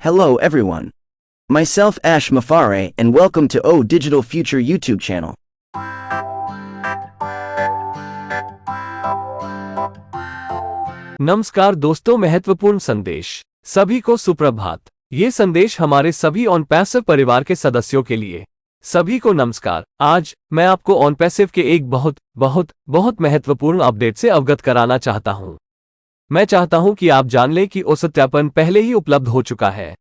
Hello everyone. Myself Ash Mafare and welcome to O Digital Future YouTube channel. नमस्कार दोस्तों, महत्वपूर्ण संदेश। सभी को सुप्रभात। ये संदेश हमारे सभी ऑन पैसिव परिवार के सदस्यों के लिए। सभी को नमस्कार। आज मैं आपको ऑन पैसिव के एक बहुत महत्वपूर्ण अपडेट से अवगत कराना चाहता हूं। मैं चाहता हूं कि आप जान लें कि वो सत्यापन पहले ही उपलब्ध हो चुका है।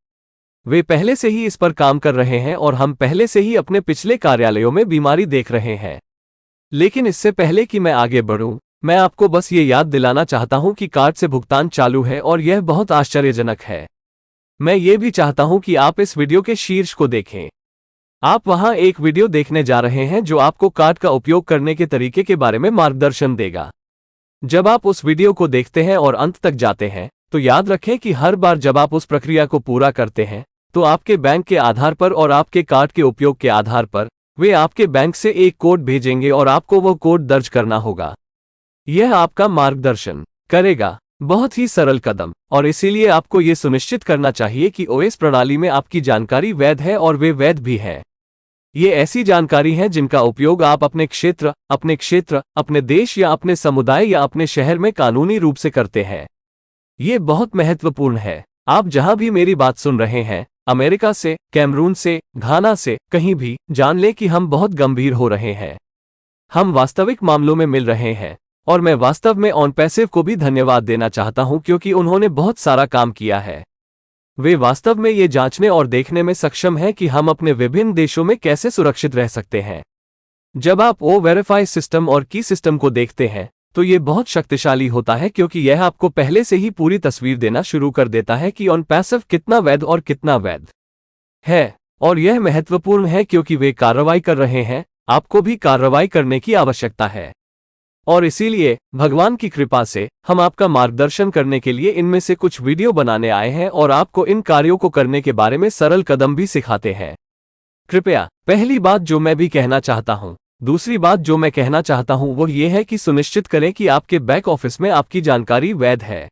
वे पहले से ही इस पर काम कर रहे हैं और हम पहले से ही अपने पिछले कार्यालयों में बीमारी देख रहे हैं। लेकिन इससे पहले कि मैं आगे बढ़ूं, मैं आपको बस ये याद दिलाना चाहता हूं कि कार्ड से भुगतान चालू है और यह बहुत आश्चर्यजनक है। मैं ये भी चाहता हूं कि आप इस वीडियो के शीर्ष को देखें। आप वहां एक वीडियो देखने जा रहे हैं जो आपको कार्ड का उपयोग करने के तरीके के बारे में मार्गदर्शन देगा। जब आप उस वीडियो को देखते हैं और अंत तक जाते हैं, तो याद रखें कि हर बार जब आप उस प्रक्रिया को पूरा करते हैं, तो आपके बैंक के आधार पर और आपके कार्ड के उपयोग के आधार पर वे आपके बैंक से एक कोड भेजेंगे और आपको वो कोड दर्ज करना होगा। यह आपका मार्गदर्शन करेगा। बहुत ही सरल कदम, और इसीलिए आपको यह सुनिश्चित करना चाहिए कि ओएस प्रणाली में आपकी जानकारी वैध है और वे वैध भी है। ये ऐसी जानकारी है जिनका उपयोग आप अपने क्षेत्र, अपने देश या अपने समुदाय या अपने शहर में कानूनी रूप से करते हैं। ये बहुत महत्वपूर्ण है। आप जहां भी मेरी बात सुन रहे हैं, अमेरिका से, कैमरून से, घाना से, कहीं भी, जान लें कि हम बहुत गंभीर हो रहे हैं। हम वास्तविक मामलों में मिल रहे हैं, और मैं वास्तव में ऑन पैसिव को भी धन्यवाद देना चाहता हूं क्योंकि उन्होंने बहुत सारा काम किया है। वे वास्तव में ये जांचने और देखने में सक्षम हैं कि हम अपने विभिन्न देशों में कैसे सुरक्षित रह सकते हैं। जब आप ओ वेरीफाई सिस्टम और की सिस्टम को देखते हैं, तो ये बहुत शक्तिशाली होता है क्योंकि यह आपको पहले से ही पूरी तस्वीर देना शुरू कर देता है कि ऑन पैसिव कितना वैध और कितना वैध है। और यह महत्वपूर्ण है क्योंकि वे कार्रवाई कर रहे हैं, आपको भी कार्रवाई करने की आवश्यकता है। और इसीलिए भगवान की कृपा से हम आपका मार्गदर्शन करने के लिए इनमें से कुछ वीडियो बनाने आए हैं और आपको इन कार्यों को करने के बारे में सरल कदम भी सिखाते हैं। कृपया, पहली बात जो मैं भी कहना चाहता हूं, दूसरी बात जो मैं कहना चाहता हूं वो ये है कि सुनिश्चित करें कि आपके बैक ऑफिस में आपकी जानकारी वैध है।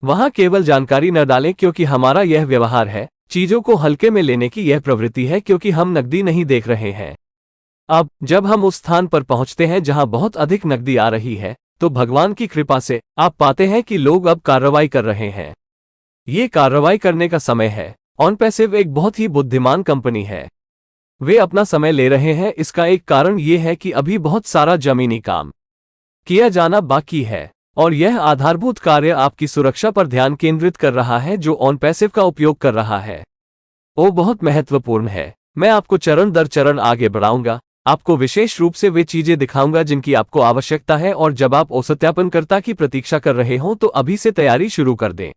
वहां केवल जानकारी न डालें क्योंकि हमारा यह व्यवहार है, चीजों को हल्के में लेने की यह प्रवृत्ति है क्योंकि हम नकदी नहीं देख रहे हैं। अब जब हम उस स्थान पर पहुंचते हैं जहां बहुत अधिक नकदी आ रही है, तो भगवान की कृपा से आप पाते हैं कि लोग अब कार्रवाई कर रहे हैं। ये कार्रवाई करने का समय है। ऑन पैसिव एक बहुत ही बुद्धिमान कंपनी है। वे अपना समय ले रहे हैं। इसका एक कारण यह है कि अभी बहुत सारा जमीनी काम किया जाना बाकी है, और यह आधारभूत कार्य आपकी सुरक्षा पर ध्यान केंद्रित कर रहा है जो ऑन पैसिव का उपयोग कर रहा है। वो बहुत महत्वपूर्ण है। मैं आपको चरण दर चरण आगे बढ़ाऊंगा, आपको विशेष रूप से वे चीजें दिखाऊंगा जिनकी आपको आवश्यकता है, और जब आप सत्यापनकर्ता की प्रतीक्षा कर रहे हों तो अभी से तैयारी शुरू कर दें।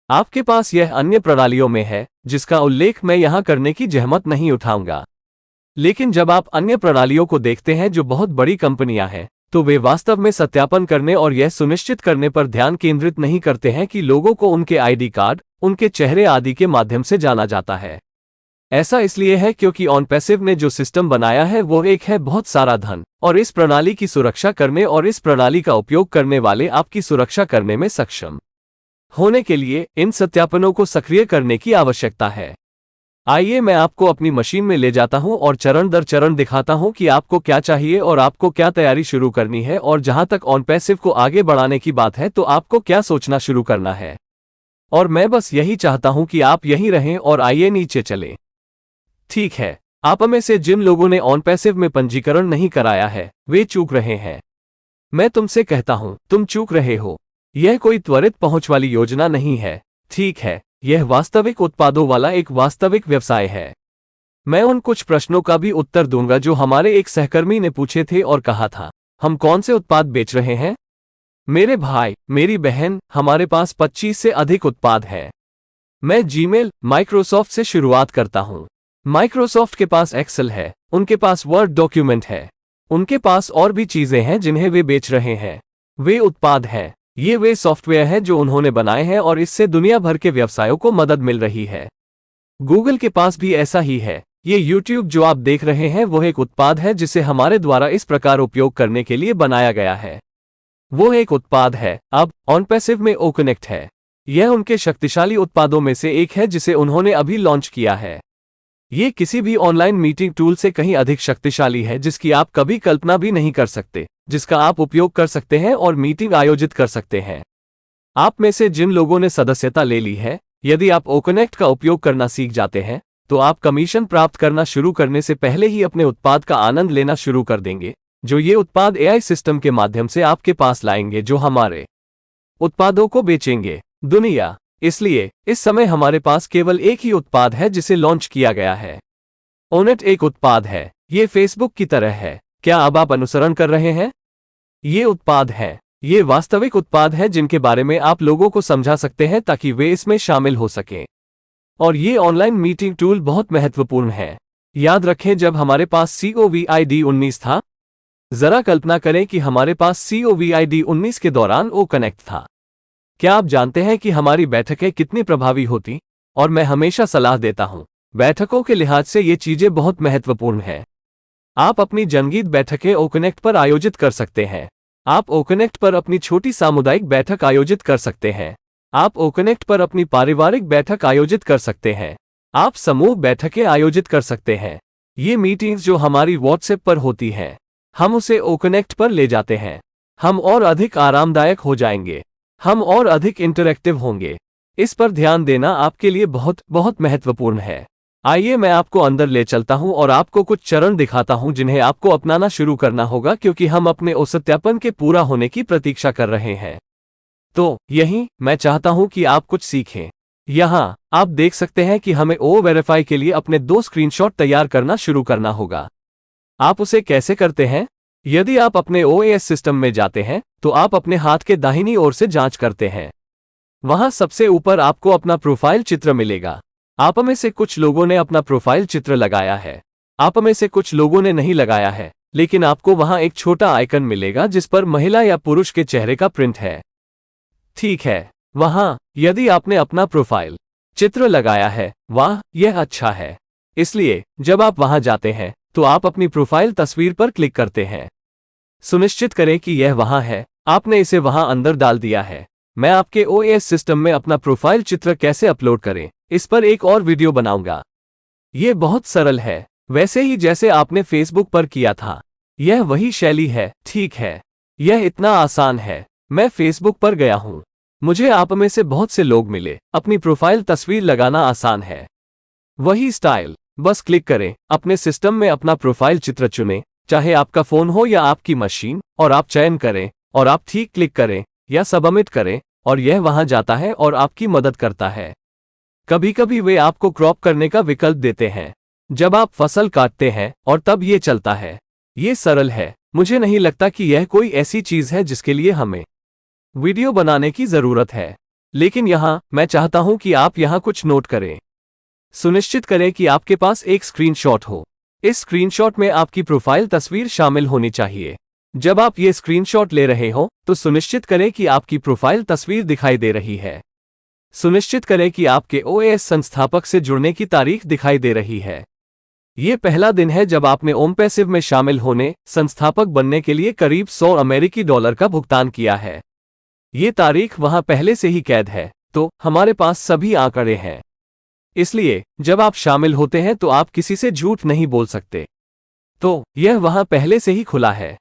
आपके पास यह अन्य प्रणालियों में है जिसका उल्लेख मैं यहां करने की जहमत नहीं उठाऊंगा। लेकिन जब आप अन्य प्रणालियों को देखते हैं जो बहुत बड़ी कंपनियां हैं, तो वे वास्तव में सत्यापन करने और यह सुनिश्चित करने पर ध्यान केंद्रित नहीं करते हैं कि लोगों को उनके आईडी कार्ड, उनके चेहरे आदि के माध्यम से जाना जाता है। ऐसा इसलिए है क्योंकि ऑन पैसिव ने जो सिस्टम बनाया है वो एक है बहुत सारा धन, और इस प्रणाली की सुरक्षा करने और इस प्रणाली का उपयोग करने वाले आपकी सुरक्षा करने में सक्षम होने के लिए इन सत्यापनों को सक्रिय करने की आवश्यकता है। आइए मैं आपको अपनी मशीन में ले जाता हूं और चरण दर चरण दिखाता हूं कि आपको क्या चाहिए और आपको क्या तैयारी शुरू करनी है, और जहां तक ऑन पैसिव को आगे बढ़ाने की बात है तो आपको क्या सोचना शुरू करना है। और मैं बस यही चाहता हूं कि आप यहीं रहें और आइए नीचे चलें। ठीक है, आप में से जिन लोगों ने ऑन पैसिव में पंजीकरण नहीं कराया है, वे चूक रहे हैं। मैं तुमसे कहता हूं, तुम चूक रहे हो। यह कोई त्वरित पहुंच वाली योजना नहीं है। ठीक है, यह वास्तविक उत्पादों वाला एक वास्तविक व्यवसाय है। मैं उन कुछ प्रश्नों का भी उत्तर दूंगा जो हमारे एक सहकर्मी ने पूछे थे और कहा था, हम कौन से उत्पाद बेच रहे हैं? मेरे भाई, मेरी बहन, हमारे पास 25 से अधिक उत्पाद हैं। मैं जीमेल, माइक्रोसॉफ्ट से शुरुआत करता हूं। माइक्रोसॉफ्ट के पास एक्सेल है, उनके पास वर्ड डॉक्यूमेंट है, उनके पास और भी चीजें हैं जिन्हें वे बेच रहे हैं। वे उत्पाद हैं। ये वे सॉफ्टवेयर हैं जो उन्होंने बनाए हैं और इससे दुनिया भर के व्यवसायों को मदद मिल रही है। गूगल के पास भी ऐसा ही है। ये यूट्यूब जो आप देख रहे हैं वो एक उत्पाद है जिसे हमारे द्वारा इस प्रकार उपयोग करने के लिए बनाया गया है। वो एक उत्पाद है। अब ऑन पैसिव में ओ कनेक्ट है। यह उनके शक्तिशाली उत्पादों में से एक है जिसे उन्होंने अभी लॉन्च किया है। ये किसी भी ऑनलाइन मीटिंग टूल से कहीं अधिक शक्तिशाली है जिसकी आप कभी कल्पना भी नहीं कर सकते, जिसका आप उपयोग कर सकते हैं और मीटिंग आयोजित कर सकते हैं। आप में से जिन लोगों ने सदस्यता ले ली है, यदि आप ओकनेक्ट का उपयोग करना सीख जाते हैं तो आप कमीशन प्राप्त करना शुरू करने से पहले ही अपने उत्पाद का आनंद लेना शुरू कर देंगे, जो ये उत्पाद एआई सिस्टम के माध्यम से आपके पास लाएंगे जो हमारे उत्पादों को बेचेंगे दुनिया। इसलिए इस समय हमारे पास केवल एक ही उत्पाद है जिसे लॉन्च किया गया है। ओनेट एक उत्पाद है, ये फेसबुक की तरह है। क्या अब आप अनुसरण कर रहे हैं? ये उत्पाद है, ये वास्तविक उत्पाद है जिनके बारे में आप लोगों को समझा सकते हैं ताकि वे इसमें शामिल हो सकें। और ये ऑनलाइन मीटिंग टूल बहुत महत्वपूर्ण है। याद रखें जब हमारे पास COVID-19 था, जरा कल्पना करें कि हमारे पास COVID-19 के दौरान ओ कनेक्ट था। क्या आप जानते हैं कि हमारी बैठकें कितनी प्रभावी होती? और मैं हमेशा सलाह देता हूं, बैठकों के लिहाज से ये चीजें बहुत महत्वपूर्ण हैं। आप अपनी जनगीत बैठकें ओकनेक्ट पर आयोजित कर सकते हैं। आप ओकनेक्ट पर अपनी छोटी सामुदायिक बैठक आयोजित कर सकते हैं। आप ओकनेक्ट पर अपनी पारिवारिक बैठक आयोजित कर सकते हैं। आप समूह बैठकें आयोजित कर सकते हैं। ये मीटिंग्स जो हमारी व्हाट्सएप पर होती हैं, हम उसे ओकनेक्ट पर ले जाते हैं। हम और अधिक आरामदायक हो जाएंगे, हम और अधिक इंटरैक्टिव होंगे। इस पर ध्यान देना आपके लिए बहुत बहुत महत्वपूर्ण है। आइए मैं आपको अंदर ले चलता हूं और आपको कुछ चरण दिखाता हूं जिन्हें आपको अपनाना शुरू करना होगा क्योंकि हम अपने सत्यापन के पूरा होने की प्रतीक्षा कर रहे हैं। तो यही मैं चाहता हूं कि आप कुछ सीखें। यहां आप देख सकते हैं कि हमें वेरीफाई के लिए अपने 2 स्क्रीनशॉट तैयार करना शुरू करना होगा। आप उसे कैसे करते हैं? यदि आप अपने OAS सिस्टम में जाते हैं तो आप अपने हाथ के दाहिनी ओर से जांच करते हैं। वहां सबसे ऊपर आपको अपना प्रोफाइल चित्र मिलेगा। आप में से कुछ लोगों ने अपना प्रोफाइल चित्र लगाया है, आप में से कुछ लोगों ने नहीं लगाया है, लेकिन आपको वहां एक छोटा आइकन मिलेगा जिस पर महिला या पुरुष के चेहरे का प्रिंट है। ठीक है, वहां यदि आपने अपना प्रोफाइल चित्र लगाया है, वाह यह अच्छा है। इसलिए जब आप वहां जाते हैं तो आप अपनी प्रोफाइल तस्वीर पर क्लिक करते हैं। सुनिश्चित करें कि यह वहां है, आपने इसे वहां अंदर डाल दिया है। मैं आपके OAS सिस्टम में अपना प्रोफाइल चित्र कैसे अपलोड करें, इस पर एक और वीडियो बनाऊंगा। यह बहुत सरल है, वैसे ही जैसे आपने फेसबुक पर किया था। यह वही शैली है, ठीक है। यह इतना आसान है। मैं फेसबुक पर गया हूं, मुझे आप में से बहुत से लोग मिले। अपनी प्रोफाइल तस्वीर लगाना आसान है, वही स्टाइल। बस क्लिक करें, अपने सिस्टम में अपना प्रोफाइल चित्र चुनें, चाहे आपका फोन हो या आपकी मशीन, और आप चयन करें और आप ठीक क्लिक करें या सबमिट करें और यह वहां जाता है और आपकी मदद करता है। कभी कभी वे आपको क्रॉप करने का विकल्प देते हैं जब आप फसल काटते हैं और तब ये चलता है। ये सरल है, मुझे नहीं लगता कि यह कोई ऐसी चीज है जिसके लिए हमें वीडियो बनाने की जरूरत है, लेकिन यहां मैं चाहता हूं कि आप यहां कुछ नोट करें। सुनिश्चित करें कि आपके पास एक स्क्रीनशॉट हो। इस स्क्रीनशॉट में आपकी प्रोफाइल तस्वीर शामिल होनी चाहिए। जब आप ये स्क्रीनशॉट ले रहे हो तो सुनिश्चित करें कि आपकी प्रोफाइल तस्वीर दिखाई दे रही है। सुनिश्चित करें कि आपके OAS संस्थापक से जुड़ने की तारीख दिखाई दे रही है। ये पहला दिन है जब आपने ओमपैसिव में शामिल होने, संस्थापक बनने के लिए करीब $100 का भुगतान किया है। ये तारीख वहां पहले से ही कैद है, तो हमारे पास सभी आंकड़े हैं। इसलिए जब आप शामिल होते हैं तो आप किसी से झूठ नहीं बोल सकते। तो यह वहां पहले से ही खुला है।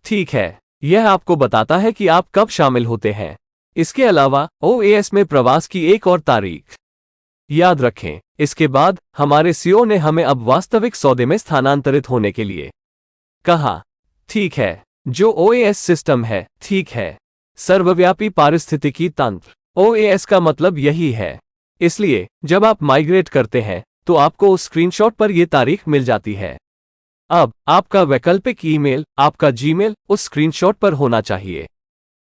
ठीक है, यह आपको बताता है कि आप कब शामिल होते हैं। इसके अलावा OAS में प्रवास की एक और तारीख याद रखें। इसके बाद हमारे CEO ने हमें अब वास्तविक सौदे में स्थानांतरित होने के लिए कहा। ठीक है, जो OAS सिस्टम है, ठीक है, सर्वव्यापी पारिस्थितिकी तंत्र। OAS का मतलब यही है। इसलिए जब आप माइग्रेट करते हैं तो आपको उस स्क्रीनशॉट पर यह तारीख मिल जाती है। अब आपका वैकल्पिक ईमेल, आपका जीमेल उस स्क्रीनशॉट पर होना चाहिए।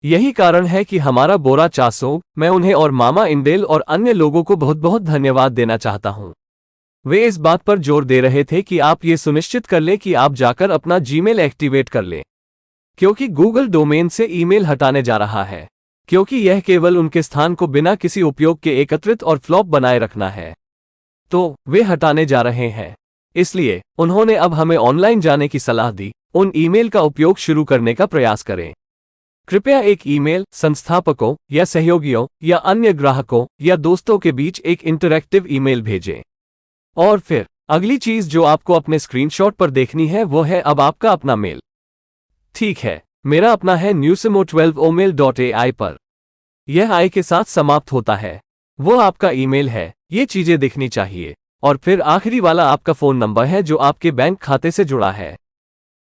यही कारण है कि हमारा बोरा चासोग, मैं उन्हें और मामा इंडेल और अन्य लोगों को बहुत बहुत धन्यवाद देना चाहता हूं। वे इस बात पर जोर दे रहे थे कि आप ये सुनिश्चित कर लें कि आप जाकर अपना जीमेल एक्टिवेट कर लें, क्योंकि गूगल डोमेन से ईमेल हटाने जा रहा है, क्योंकि यह केवल उनके स्थान को बिना किसी उपयोग के एकत्रित और फ्लॉप बनाए रखना है। तो वे हटाने जा रहे हैं। इसलिए उन्होंने अब हमें ऑनलाइन जाने की सलाह दी। उन ईमेल का उपयोग शुरू करने का प्रयास करें। कृपया एक ईमेल संस्थापकों या सहयोगियों या अन्य ग्राहकों या दोस्तों के बीच एक इंटरैक्टिव ईमेल भेजें। और फिर अगली चीज जो आपको अपने स्क्रीनशॉट पर देखनी है वो है अब आपका अपना मेल। ठीक है, मेरा अपना है newsimo12omail.ai पर। यह आई के साथ समाप्त होता है। वो आपका ईमेल है, ये चीजें दिखनी चाहिए। और फिर आखिरी वाला आपका फोन नंबर है जो आपके बैंक खाते से जुड़ा है।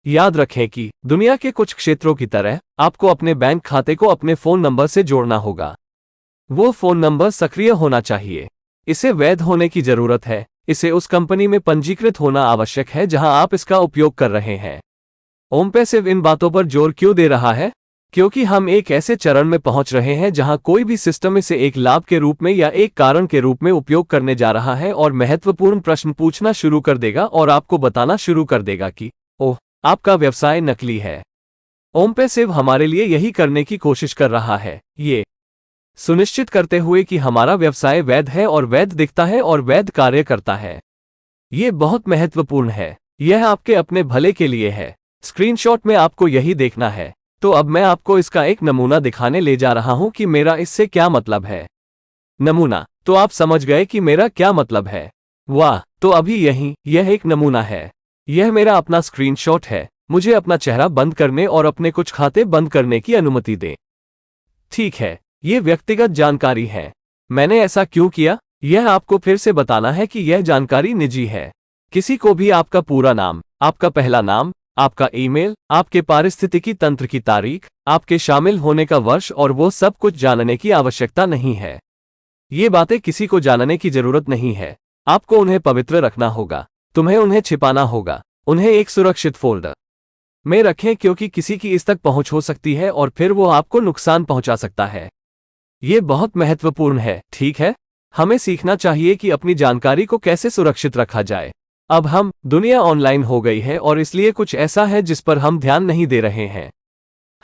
याद रखें कि दुनिया के कुछ क्षेत्रों की तरह आपको अपने बैंक खाते को अपने फोन नंबर से जोड़ना होगा। वो फोन नंबर सक्रिय होना चाहिए। इसे वैध होने की जरूरत है। इसे उस कंपनी में पंजीकृत होना आवश्यक है जहां आप इसका उपयोग कर रहे हैं। ओमपैसिव इन बातों पर जोर क्यों दे रहा है? क्योंकि हम एक ऐसे चरण में पहुंच रहे हैं जहां कोई भी सिस्टम इसे एक लाभ के रूप में या एक कारण के रूप में उपयोग करने जा रहा है और महत्वपूर्ण प्रश्न पूछना शुरू कर देगा और आपको बताना शुरू कर देगा कि ओह, आपका व्यवसाय नकली है। ओमपैसिव हमारे लिए यही करने की कोशिश कर रहा है, ये सुनिश्चित करते हुए कि हमारा व्यवसाय वैध है और वैध दिखता है और वैध कार्य करता है। ये बहुत महत्वपूर्ण है। यह आपके अपने भले के लिए है। स्क्रीनशॉट में आपको यही देखना है। तो अब मैं आपको इसका एक नमूना दिखाने ले जा रहा हूं कि मेरा इससे क्या मतलब है। नमूना, तो आप समझ गए कि मेरा क्या मतलब है। वाह, तो अभी यह एक नमूना है। यह मेरा अपना स्क्रीनशॉट है। मुझे अपना चेहरा बंद करने और अपने कुछ खाते बंद करने की अनुमति दें। ठीक है, ये व्यक्तिगत जानकारी है। मैंने ऐसा क्यों किया? यह आपको फिर से बताना है कि यह जानकारी निजी है। किसी को भी आपका पूरा नाम, आपका पहला नाम, आपका ईमेल, आपके पारिस्थितिकी तंत्र की तारीख, आपके शामिल होने का वर्ष और वो सब कुछ जानने की आवश्यकता नहीं है। ये बातें किसी को जानने की जरूरत नहीं है। आपको उन्हें पवित्र रखना होगा। तुम्हें उन्हें छिपाना होगा। उन्हें एक सुरक्षित फोल्डर में रखें क्योंकि किसी की इस तक पहुंच हो सकती है और फिर वो आपको नुकसान पहुंचा सकता है। ये बहुत महत्वपूर्ण है, ठीक है? हमें सीखना चाहिए कि अपनी जानकारी को कैसे सुरक्षित रखा जाए। अब दुनिया ऑनलाइन हो गई है और इसलिए कुछ ऐसा है जिस पर हम ध्यान नहीं दे रहे हैं।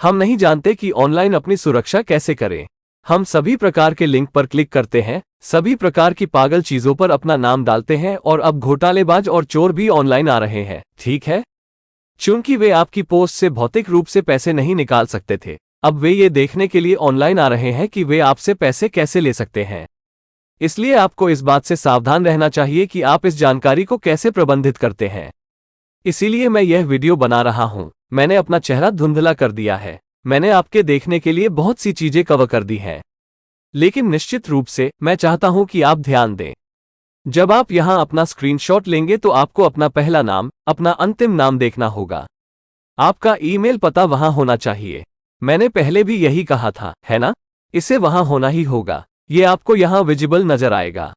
हम नहीं जानते कि ऑनलाइन अपनी सुरक्षा कैसे करें। हम सभी प्रकार के लिंक पर क्लिक करते हैं, सभी प्रकार की पागल चीजों पर अपना नाम डालते हैं और अब घोटालेबाज और चोर भी ऑनलाइन आ रहे हैं, ठीक है? चूंकि वे आपकी पोस्ट से भौतिक रूप से पैसे नहीं निकाल सकते थे, अब वे ये देखने के लिए ऑनलाइन आ रहे हैं कि वे आपसे पैसे कैसे ले सकते हैं। इसलिए आपको इस बात से सावधान रहना चाहिए कि आप इस जानकारी को कैसे प्रबंधित करते हैं। इसीलिए मैं यह वीडियो बना रहा हूं। मैंने अपना चेहरा धुंधला कर दिया है। मैंने आपके देखने के लिए बहुत सी चीजें कवर कर दी हैं। लेकिन निश्चित रूप से मैं चाहता हूं कि आप ध्यान दें। जब आप यहां अपना स्क्रीनशॉट लेंगे तो आपको अपना पहला नाम, अपना अंतिम नाम देखना होगा। आपका ईमेल पता वहां होना चाहिए। मैंने पहले भी यही कहा था, है ना? इसे वहां होना ही होगा। ये आपको यहां विजिबल नजर आएगा।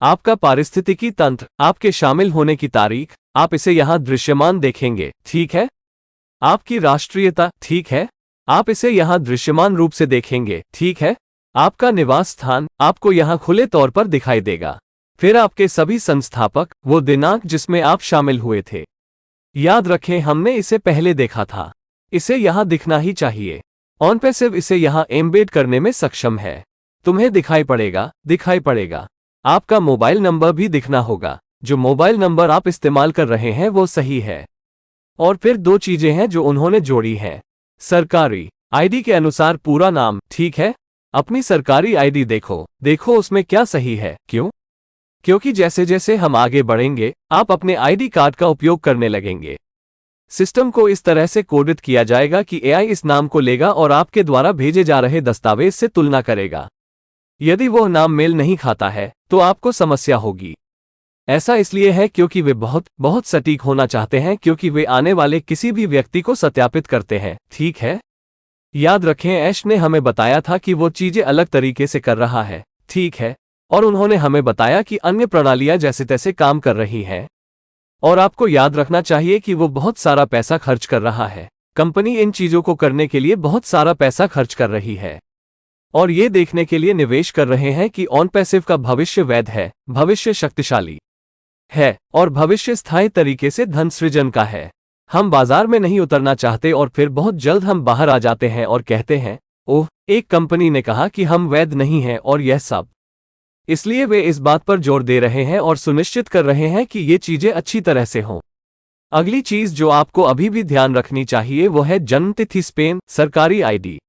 आपका पारिस्थितिकी तंत्र, आपके शामिल होने की तारीख, आप इसे यहां दृश्यमान देखेंगे, ठीक है? आपकी राष्ट्रीयता, ठीक है? आप इसे यहां दृश्यमान रूप से देखेंगे, ठीक है? आपका निवास स्थान आपको यहां खुले तौर पर दिखाई देगा। फिर आपके सभी संस्थापक, वो दिनांक जिसमें आप शामिल हुए थे। याद रखें, हमने इसे पहले देखा था। इसे यहां दिखना ही चाहिए। ओमपैसिव इसे यहां एम्बेड करने में सक्षम है। तुम्हें दिखाई पड़ेगा। आपका मोबाइल नंबर भी दिखना होगा। जो मोबाइल नंबर आप इस्तेमाल कर रहे हैं वो सही है। और फिर दो चीजें हैं जो उन्होंने जोड़ी हैं। सरकारी आईडी के अनुसार पूरा नाम, ठीक है? अपनी सरकारी आईडी देखो उसमें क्या सही है। क्यों? क्योंकि जैसे जैसे हम आगे बढ़ेंगे, आप अपने आईडी कार्ड का उपयोग करने लगेंगे। सिस्टम को इस तरह से कोडित किया जाएगा कि एआई इस नाम को लेगा और आपके द्वारा भेजे जा रहे दस्तावेज से तुलना करेगा। यदि वह नाम मेल नहीं खाता है, तो आपको समस्या होगी। ऐसा इसलिए है क्योंकि वे बहुत सटीक होना चाहते हैं, क्योंकि वे आने वाले किसी भी व्यक्ति को सत्यापित करते हैं, ठीक है? याद रखें, ऐश ने हमें बताया था कि वो चीजें अलग तरीके से कर रहा है, ठीक है? और उन्होंने हमें बताया कि अन्य प्रणालियां जैसे तैसे काम कर रही हैं। और आपको याद रखना चाहिए कि वो बहुत सारा पैसा खर्च कर रहा है। कंपनी इन चीजों को करने के लिए बहुत सारा पैसा खर्च कर रही है और ये देखने के लिए निवेश कर रहे हैं कि ओमपैसिव का भविष्य वैध है, भविष्य शक्तिशाली है और भविष्य स्थायी तरीके से धन सृजन का है। हम बाजार में नहीं उतरना चाहते और फिर बहुत जल्द हम बाहर आ जाते हैं और कहते हैं, ओह, एक कंपनी ने कहा कि हम वैध नहीं हैं और यह सब। इसलिए वे इस बात पर जोर दे रहे हैं और सुनिश्चित कर रहे हैं कि ये चीजें अच्छी तरह से हों। अगली चीज जो आपको अभी भी ध्यान रखनी चाहिए वो है जन्मतिथि, स्पेन, सरकारी आईडी।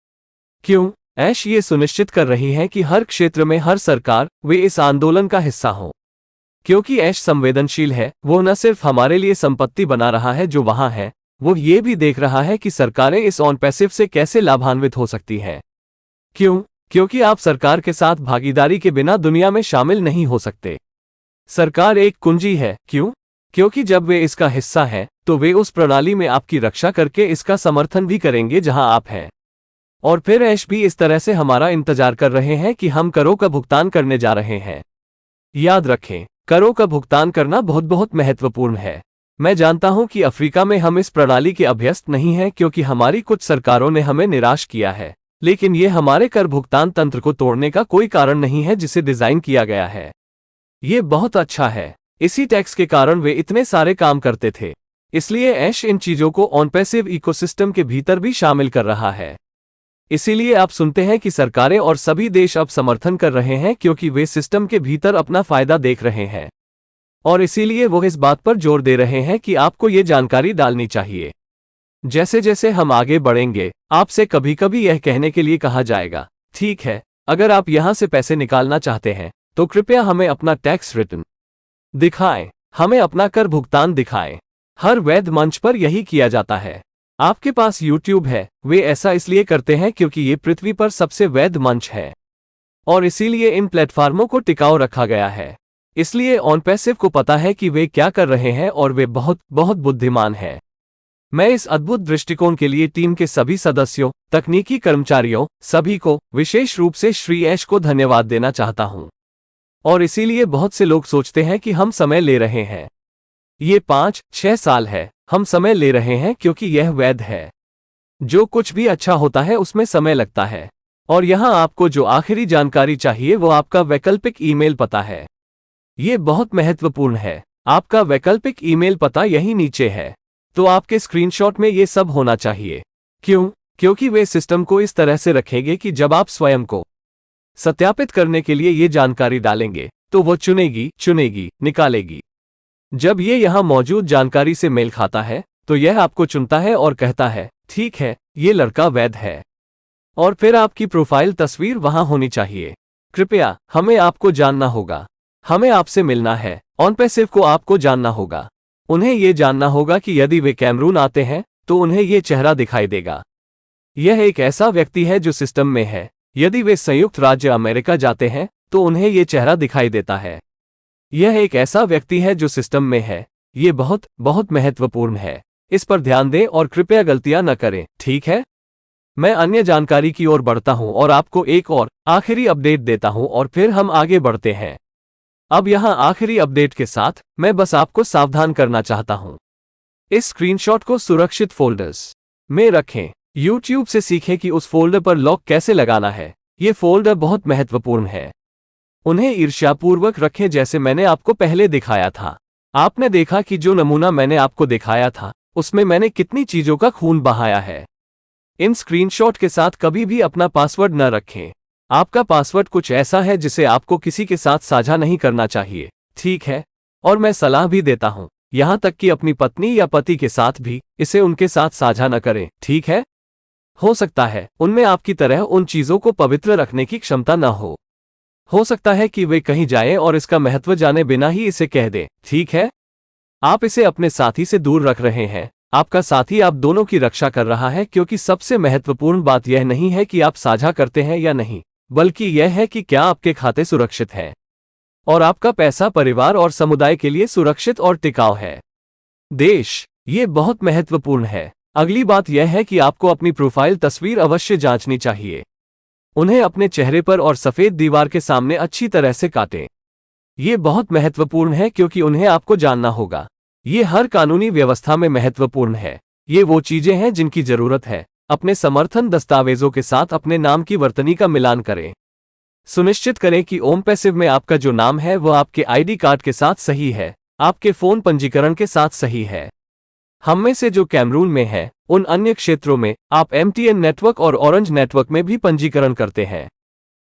क्यों? ऐश ये सुनिश्चित कर रही है कि हर क्षेत्र में हर सरकार वे इस आंदोलन का हिस्सा हो। क्योंकि ऐश संवेदनशील है, वो न सिर्फ हमारे लिए संपत्ति बना रहा है जो वहां है, वो ये भी देख रहा है कि सरकारें इस ऑन पैसिव से कैसे लाभान्वित हो सकती हैं। क्यों? क्योंकि आप सरकार के साथ भागीदारी के बिना दुनिया में शामिल नहीं हो सकते। सरकार एक कुंजी है। क्यों? क्योंकि जब वे इसका हिस्सा हैं, तो वे उस प्रणाली में आपकी रक्षा करके इसका समर्थन भी करेंगे जहां आप हैं। और फिर ऐश भी इस तरह से हमारा इंतजार कर रहे हैं कि हम करों का भुगतान करने जा रहे हैं। याद रखें, करों का भुगतान करना बहुत बहुत महत्वपूर्ण है। मैं जानता हूं कि अफ्रीका में हम इस प्रणाली के अभ्यस्त नहीं हैं क्योंकि हमारी कुछ सरकारों ने हमें निराश किया है, लेकिन ये हमारे कर भुगतान तंत्र को तोड़ने का कोई कारण नहीं है जिसे डिजाइन किया गया है। ये बहुत अच्छा है। इसी टैक्स के कारण वे इतने सारे काम करते थे। इसलिए ऐश इन चीजों को ऑन पैसिव इकोसिस्टम के भीतर भी शामिल कर रहा है। इसीलिए आप सुनते हैं कि सरकारें और सभी देश अब समर्थन कर रहे हैं क्योंकि वे सिस्टम के भीतर अपना फायदा देख रहे हैं। और इसीलिए वो इस बात पर जोर दे रहे हैं कि आपको ये जानकारी डालनी चाहिए। जैसे जैसे हम आगे बढ़ेंगे, आपसे कभी कभी यह कहने के लिए कहा जाएगा, ठीक है, अगर आप यहां से पैसे निकालना चाहते हैं तो कृपया हमें अपना टैक्स रिटर्न दिखाएं, हमें अपना कर भुगतान दिखाएं। हर वैध मंच पर यही किया जाता है। आपके पास YouTube है, वे ऐसा इसलिए करते हैं क्योंकि ये पृथ्वी पर सबसे वैध मंच है और इसीलिए इन प्लेटफार्मों को टिकाऊ रखा गया है। इसलिए ऑन पैसिव को पता है कि वे क्या कर रहे हैं और वे बहुत बहुत बुद्धिमान हैं। मैं इस अद्भुत दृष्टिकोण के लिए टीम के सभी सदस्यों, तकनीकी कर्मचारियों, सभी को, विशेष रूप से श्री ऐश को धन्यवाद देना चाहता हूं। और इसीलिए बहुत से लोग सोचते हैं कि हम समय ले रहे हैं। ये 5-6 साल है, हम समय ले रहे हैं क्योंकि यह वैध है। जो कुछ भी अच्छा होता है उसमें समय लगता है। और यहां आपको जो आखिरी जानकारी चाहिए वो आपका वैकल्पिक ईमेल पता है। ये बहुत महत्वपूर्ण है। आपका वैकल्पिक ईमेल पता यही नीचे है। तो आपके स्क्रीनशॉट में ये सब होना चाहिए। क्यों? क्योंकि वे सिस्टम को इस तरह से रखेंगे कि जब आप स्वयं को सत्यापित करने के लिए ये जानकारी डालेंगे तो वो चुनेगी, निकालेगी। जब ये यहां मौजूद जानकारी से मेल खाता है तो यह आपको चुनता है और कहता है, ठीक है, ये लड़का वैध है। और फिर आपकी प्रोफाइल तस्वीर वहां होनी चाहिए। कृपया, हमें आपको जानना होगा। हमें आपसे मिलना है। ऑन पैसिव को आपको जानना होगा। उन्हें यह जानना होगा कि यदि वे कैमरून आते हैं तो उन्हें यह चेहरा दिखाई देगा। यह एक ऐसा व्यक्ति है जो सिस्टम में है। यदि वे संयुक्त राज्य अमेरिका जाते हैं तो उन्हें यह चेहरा दिखाई देता है। यह एक ऐसा व्यक्ति है जो सिस्टम में है। ये बहुत बहुत महत्वपूर्ण है। इस पर ध्यान दें और कृपया गलतियां न करें, ठीक है? मैं अन्य जानकारी की ओर बढ़ता हूं और आपको एक और आखिरी अपडेट देता हूं और फिर हम आगे बढ़ते हैं। अब यहां आखिरी अपडेट के साथ मैं बस आपको सावधान करना चाहता हूं। इस स्क्रीनशॉट को सुरक्षित फोल्डर्स में रखें। YouTube से सीखें कि उस फोल्डर पर लॉक कैसे लगाना है। ये फोल्डर बहुत महत्वपूर्ण है। उन्हें ईर्ष्यापूर्वक रखें जैसे मैंने आपको पहले दिखाया था। आपने देखा कि जो नमूना मैंने आपको दिखाया था उसमें मैंने कितनी चीजों का खून बहाया है। इन स्क्रीनशॉट के साथ कभी भी अपना पासवर्ड न रखें। आपका पासवर्ड कुछ ऐसा है जिसे आपको किसी के साथ साझा नहीं करना चाहिए, ठीक है? और मैं सलाह भी देता हूं, यहां तक कि अपनी पत्नी या पति के साथ भी, इसे उनके साथ साझा न करें, ठीक है? हो सकता है उनमें आपकी तरह उन चीजों को पवित्र रखने की क्षमता न हो सकता है कि वे कहीं जाएं और इसका महत्व जाने बिना ही इसे कह दें, ठीक है? आप इसे अपने साथी से दूर रख रहे हैं। आपका साथी आप दोनों की रक्षा कर रहा है क्योंकि सबसे महत्वपूर्ण बात यह नहीं है कि आप साझा करते हैं या नहीं, बल्कि यह है कि क्या आपके खाते सुरक्षित हैं और आपका पैसा परिवार और समुदाय के लिए सुरक्षित और टिकाऊ है। देश, ये बहुत महत्वपूर्ण है। अगली बात यह है कि आपको अपनी प्रोफाइल तस्वीर अवश्य जांचनी चाहिए। उन्हें अपने चेहरे पर और सफेद दीवार के सामने अच्छी तरह से काटें। ये बहुत महत्वपूर्ण है क्योंकि उन्हें आपको जानना होगा। ये हर कानूनी व्यवस्था में महत्वपूर्ण है। ये वो चीजें हैं जिनकी जरूरत है। अपने समर्थन दस्तावेजों के साथ अपने नाम की वर्तनी का मिलान करें। सुनिश्चित करें कि ओम पैसिव में आपका जो नाम है वह आपके आईडी कार्ड के साथ सही है, आपके फोन पंजीकरण के साथ सही है। हम में से जो कैमरून में है, उन अन्य क्षेत्रों में आप MTN नेटवर्क और ऑरेंज नेटवर्क में भी पंजीकरण करते हैं।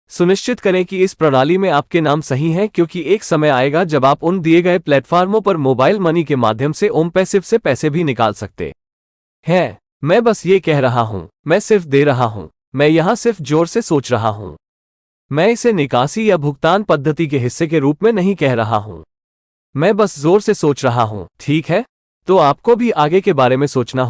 सुनिश्चित करें कि इस प्रणाली में आपके नाम सही हैं क्योंकि एक समय आएगा जब आप उन दिए गए प्लेटफार्मों पर मोबाइल मनी के माध्यम से ओम पैसिव से पैसे भी निकाल सकते हैं। मैं बस ये कह रहा हूं, मैं सिर्फ दे रहा हूं। मैं यहाँ सिर्फ जोर से सोच रहा हूँ। मैं इसे निकासी या भुगतान पद्धति के हिस्से के रूप में नहीं कह रहा हूँ। मैं बस जोर से सोच रहा हूँ, ठीक है? तो आपको भी आगे के बारे में सोचना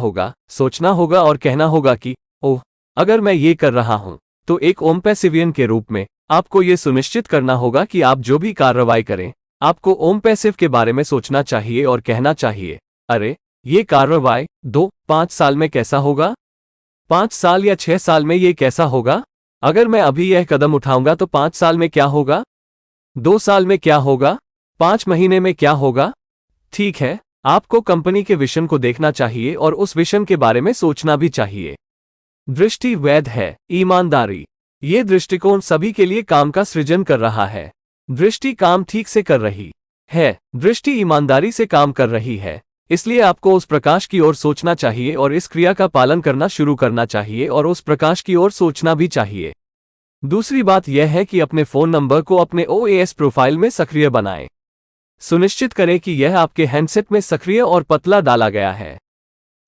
होगा और कहना होगा कि ओह, अगर मैं ये कर रहा हूँ, तो एक ओमपैसिवियन के रूप में आपको ये सुनिश्चित करना होगा कि आप जो भी कार्रवाई करें, आपको ओमपैसिव के बारे में सोचना चाहिए और कहना चाहिए, अरे, ये कार्रवाई 2-5 साल में कैसा होगा? 5 साल या 6 साल में ये कैसा होगा? अगर मैं अभी यह कदम उठाऊंगा तो 5 साल में क्या होगा? 2 साल में क्या होगा? 5 महीने में क्या होगा? ठीक है, आपको कंपनी के विजन को देखना चाहिए और उस विजन के बारे में सोचना भी चाहिए। दृष्टि वैध है, ईमानदारी। ये दृष्टिकोण सभी के लिए काम का सृजन कर रहा है। दृष्टि काम ठीक से कर रही है, दृष्टि ईमानदारी से काम कर रही है, इसलिए आपको उस प्रकाश की ओर सोचना चाहिए और इस क्रिया का पालन करना शुरू करना चाहिए और उस प्रकाश की ओर सोचना भी चाहिए। दूसरी बात यह है कि अपने फोन नंबर को अपने OAS प्रोफाइल में सक्रिय बनाएं। सुनिश्चित करें कि यह आपके हैंडसेट में सक्रिय और पतला डाला गया है।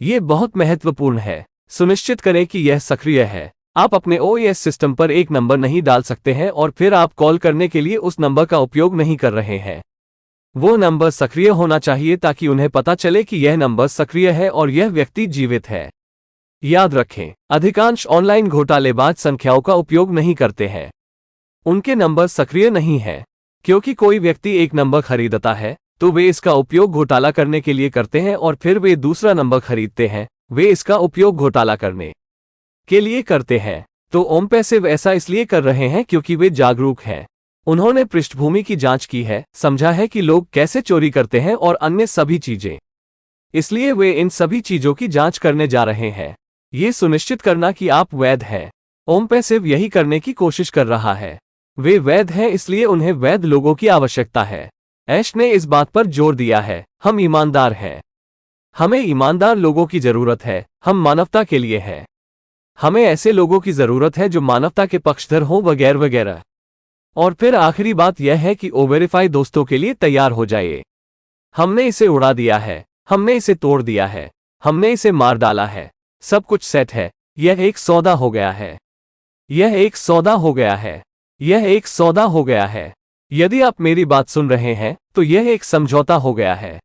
यह बहुत महत्वपूर्ण है। सुनिश्चित करें कि यह सक्रिय है। आप अपने OAS सिस्टम पर एक नंबर नहीं डाल सकते हैं और फिर आप कॉल करने के लिए उस नंबर का उपयोग नहीं कर रहे हैं। वो नंबर सक्रिय होना चाहिए ताकि उन्हें पता चले कि यह नंबर सक्रिय है और यह व्यक्ति जीवित है। याद रखें, अधिकांश ऑनलाइन घोटालेबाज संख्याओं का उपयोग नहीं करते हैं। उनके नंबर सक्रिय नहीं हैं। क्योंकि कोई व्यक्ति एक नंबर खरीदता है, तो वे इसका उपयोग घोटाला करने के लिए करते हैं और फिर वे दूसरा नंबर खरीदते हैं, वे इसका उपयोग घोटाला करने के लिए करते हैं। तो ओमपैसिव ऐसा इसलिए कर रहे हैं क्योंकि वे जागरूक हैं। उन्होंने पृष्ठभूमि की जांच की है, समझा है कि लोग कैसे चोरी करते हैं और अन्य सभी चीजें। इसलिए वे इन सभी चीजों की जांच करने जा रहे हैं। ये सुनिश्चित करना कि आप वैध हैं। ओमपैसिव यही करने की कोशिश कर रहा है। वे वैध हैं, इसलिए उन्हें वैध लोगों की आवश्यकता है। ऐश ने इस बात पर जोर दिया है, हम ईमानदार हैं। हमें ईमानदार लोगों की जरूरत है, हम मानवता के लिए हैं। हमें ऐसे लोगों की जरूरत है जो मानवता के पक्षधर हों, वगैरह वगैरह। और फिर आखिरी बात यह है कि ओवेरीफाई दोस्तों के लिए तैयार हो जाइए। हमने इसे उड़ा दिया है, हमने इसे तोड़ दिया है, हमने इसे मार डाला है, सब कुछ सेट है। यह एक सौदा हो गया है। यह एक सौदा हो गया है। यह एक सौदा हो गया है। यदि आप मेरी बात सुन रहे हैं तो यह एक समझौता हो गया है।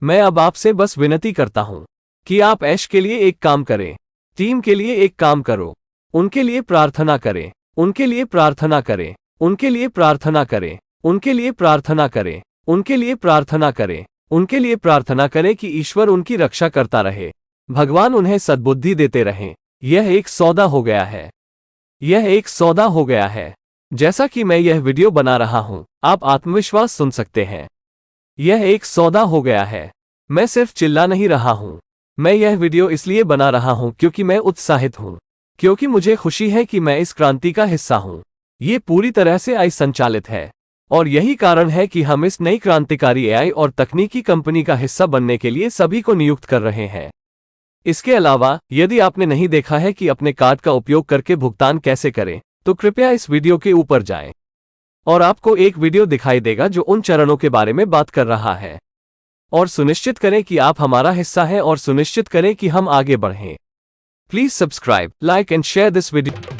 मैं अब आपसे बस विनती करता हूं कि आप ऐश के लिए एक काम करें, टीम के लिए एक काम करो, उनके लिए प्रार्थना करें, उनके लिए प्रार्थना करें, उनके लिए प्रार्थना करें, उनके लिए प्रार्थना करें, उनके लिए प्रार्थना करें, उनके लिए प्रार्थना करें कि ईश्वर उनकी रक्षा करता रहे, भगवान उन्हें सद्बुद्धि देते रहें। यह एक सौदा हो गया है। यह एक सौदा हो गया है। जैसा कि मैं यह वीडियो बना रहा हूं, आप आत्मविश्वास सुन सकते हैं। यह एक सौदा हो गया है। मैं सिर्फ चिल्ला नहीं रहा हूं। मैं यह वीडियो इसलिए बना रहा हूं क्योंकि मैं उत्साहित हूं, क्योंकि मुझे खुशी है कि मैं इस क्रांति का हिस्सा हूं। ये पूरी तरह से AI संचालित है और यही कारण है कि हम इस नई क्रांतिकारी AI और तकनीकी कंपनी का हिस्सा बनने के लिए सभी को नियुक्त कर रहे हैं। इसके अलावा, यदि आपने नहीं देखा है कि अपने कार्ड का उपयोग करके भुगतान कैसे करें, तो कृपया इस वीडियो के ऊपर जाएं और आपको एक वीडियो दिखाई देगा जो उन चरणों के बारे में बात कर रहा है। और सुनिश्चित करें कि आप हमारा हिस्सा हैं और सुनिश्चित करें कि हम आगे बढ़ें। Please subscribe, like and share this video.